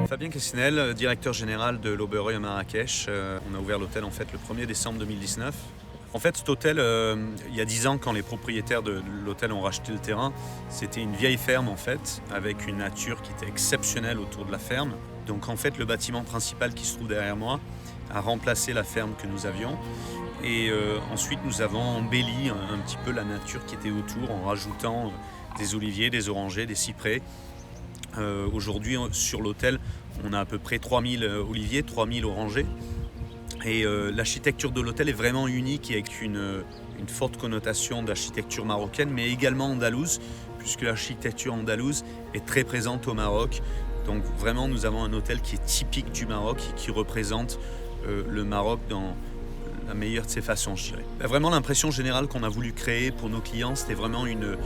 Fabien Cassinel, directeur général de l'Oberoi à Marrakech. On a ouvert l'hôtel en fait le 1er décembre 2019. En fait, cet hôtel, il y a 10 ans, quand les propriétaires de l'hôtel ont racheté le terrain, c'était une vieille ferme en fait, avec une nature qui était exceptionnelle autour de la ferme. Donc en fait, le bâtiment principal qui se trouve derrière moi a remplacé la ferme que nous avions. Et ensuite, nous avons embelli un petit peu la nature qui était autour en rajoutant des oliviers, des orangers, des cyprès. Aujourd'hui, sur l'hôtel, on a à peu près 3000 oliviers, 3000 orangers. Et l'architecture de l'hôtel est vraiment unique, avec une forte connotation d'architecture marocaine, mais également andalouse, puisque l'architecture andalouse est très présente au Maroc. Donc vraiment, nous avons un hôtel qui est typique du Maroc et qui représente le Maroc dans la meilleure de ses façons, je dirais. Vraiment, l'impression générale qu'on a voulu créer pour nos clients, c'était vraiment une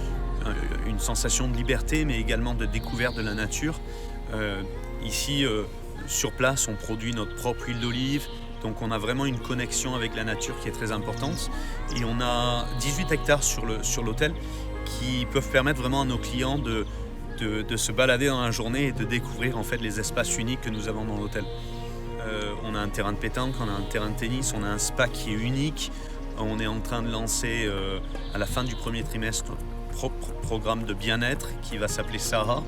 sensation de liberté, mais également de découverte de la nature. Ici, sur place, on produit notre propre huile d'olive. Donc on a vraiment une connexion avec la nature qui est très importante. Et on a 18 hectares sur l'hôtel qui peuvent permettre vraiment à nos clients de se balader dans la journée et de découvrir en fait les espaces uniques que nous avons dans l'hôtel. On a un terrain de pétanque, on a un terrain de tennis, on a un spa qui est unique. On est en train de lancer à la fin du premier trimestre notre propre programme de bien-être qui va s'appeler Sarah.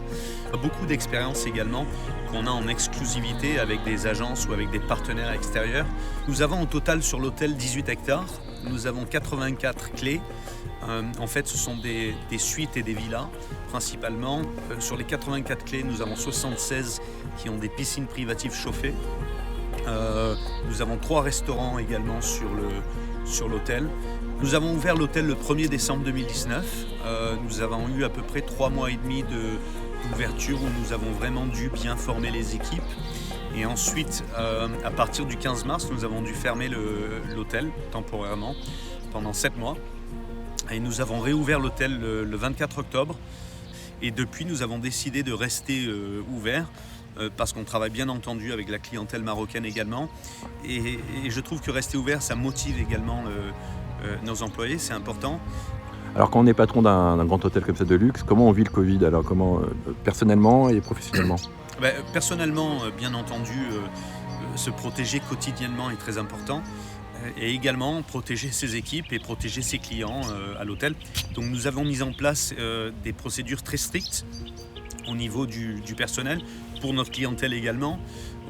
Beaucoup d'expériences également qu'on a en exclusivité avec des agences ou avec des partenaires extérieurs. Nous avons au total sur l'hôtel 18 hectares. Nous avons 84 clés. En fait, ce sont des suites et des villas principalement. Sur les 84 clés, nous avons 76 qui ont des piscines privatives chauffées. Nous avons 3 restaurants également sur l'hôtel. Nous avons ouvert l'hôtel le 1er décembre 2019. Nous avons eu à peu près 3 mois et demi d'ouverture où nous avons vraiment dû bien former les équipes. Et ensuite, à partir du 15 mars, nous avons dû fermer l'hôtel temporairement pendant 7 mois. Et nous avons réouvert l'hôtel le 24 octobre. Et depuis, nous avons décidé de rester ouverts. Parce qu'on travaille bien entendu avec la clientèle marocaine également. Et je trouve que rester ouvert, ça motive également nos employés, c'est important. Alors quand on est patron d'un grand hôtel comme ça de luxe, comment on vit le Covid? Alors comment personnellement et professionnellement? Personnellement, bien entendu, se protéger quotidiennement est très important. Et également protéger ses équipes et protéger ses clients à l'hôtel. Donc nous avons mis en place des procédures très strictes au niveau du personnel, pour notre clientèle également.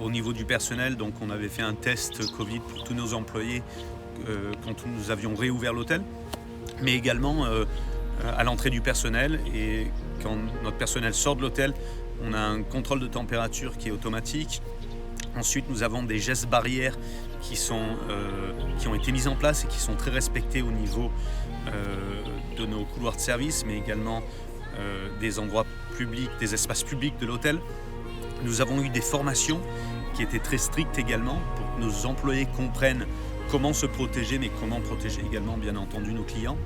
Au niveau du personnel, donc on avait fait un test Covid pour tous nos employés quand nous avions réouvert l'hôtel, mais également à l'entrée du personnel. Et quand notre personnel sort de l'hôtel, on a un contrôle de température qui est automatique. Ensuite, nous avons des gestes barrières qui ont été mis en place et qui sont très respectés au niveau de nos couloirs de service, mais également des endroits publics, des espaces publics de l'hôtel. Nous avons eu des formations qui étaient très strictes également pour que nos employés comprennent comment se protéger, mais comment protéger également, bien entendu, nos clients.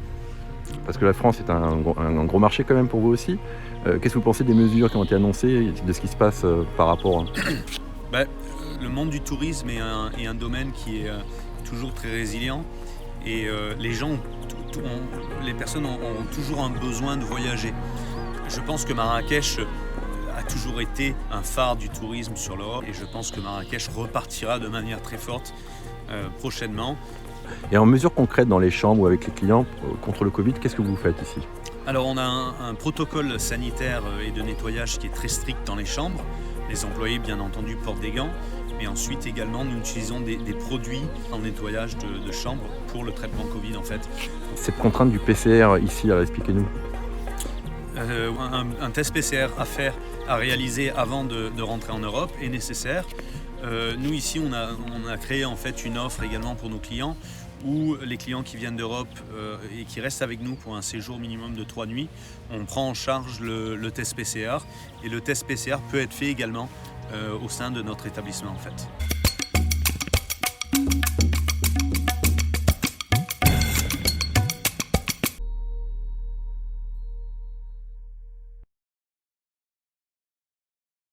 Parce que la France est un gros marché quand même pour vous aussi. Qu'est-ce que vous pensez des mesures qui ont été annoncées, de ce qui se passe par rapport Le monde du tourisme est un domaine qui est toujours très résilient. Et les personnes ont toujours un besoin de voyager. Je pense que Marrakech a toujours été un phare du tourisme sur l'Europe et je pense que Marrakech repartira de manière très forte prochainement. Et en mesures concrètes dans les chambres ou avec les clients contre le Covid, qu'est-ce que vous faites ici? Alors on a un protocole sanitaire et de nettoyage qui est très strict dans les chambres. Les employés bien entendu portent des gants. Mais ensuite également nous utilisons des produits en nettoyage de chambre pour le traitement Covid en fait. Cette contrainte du PCR ici, alors expliquez-nous. Un test PCR à réaliser avant de rentrer en Europe est nécessaire. Nous ici on a créé en fait une offre également pour nos clients où les clients qui viennent d'Europe et qui restent avec nous pour un séjour minimum de 3 nuits, on prend en charge le test PCR et le test PCR peut être fait également au sein de notre établissement en fait.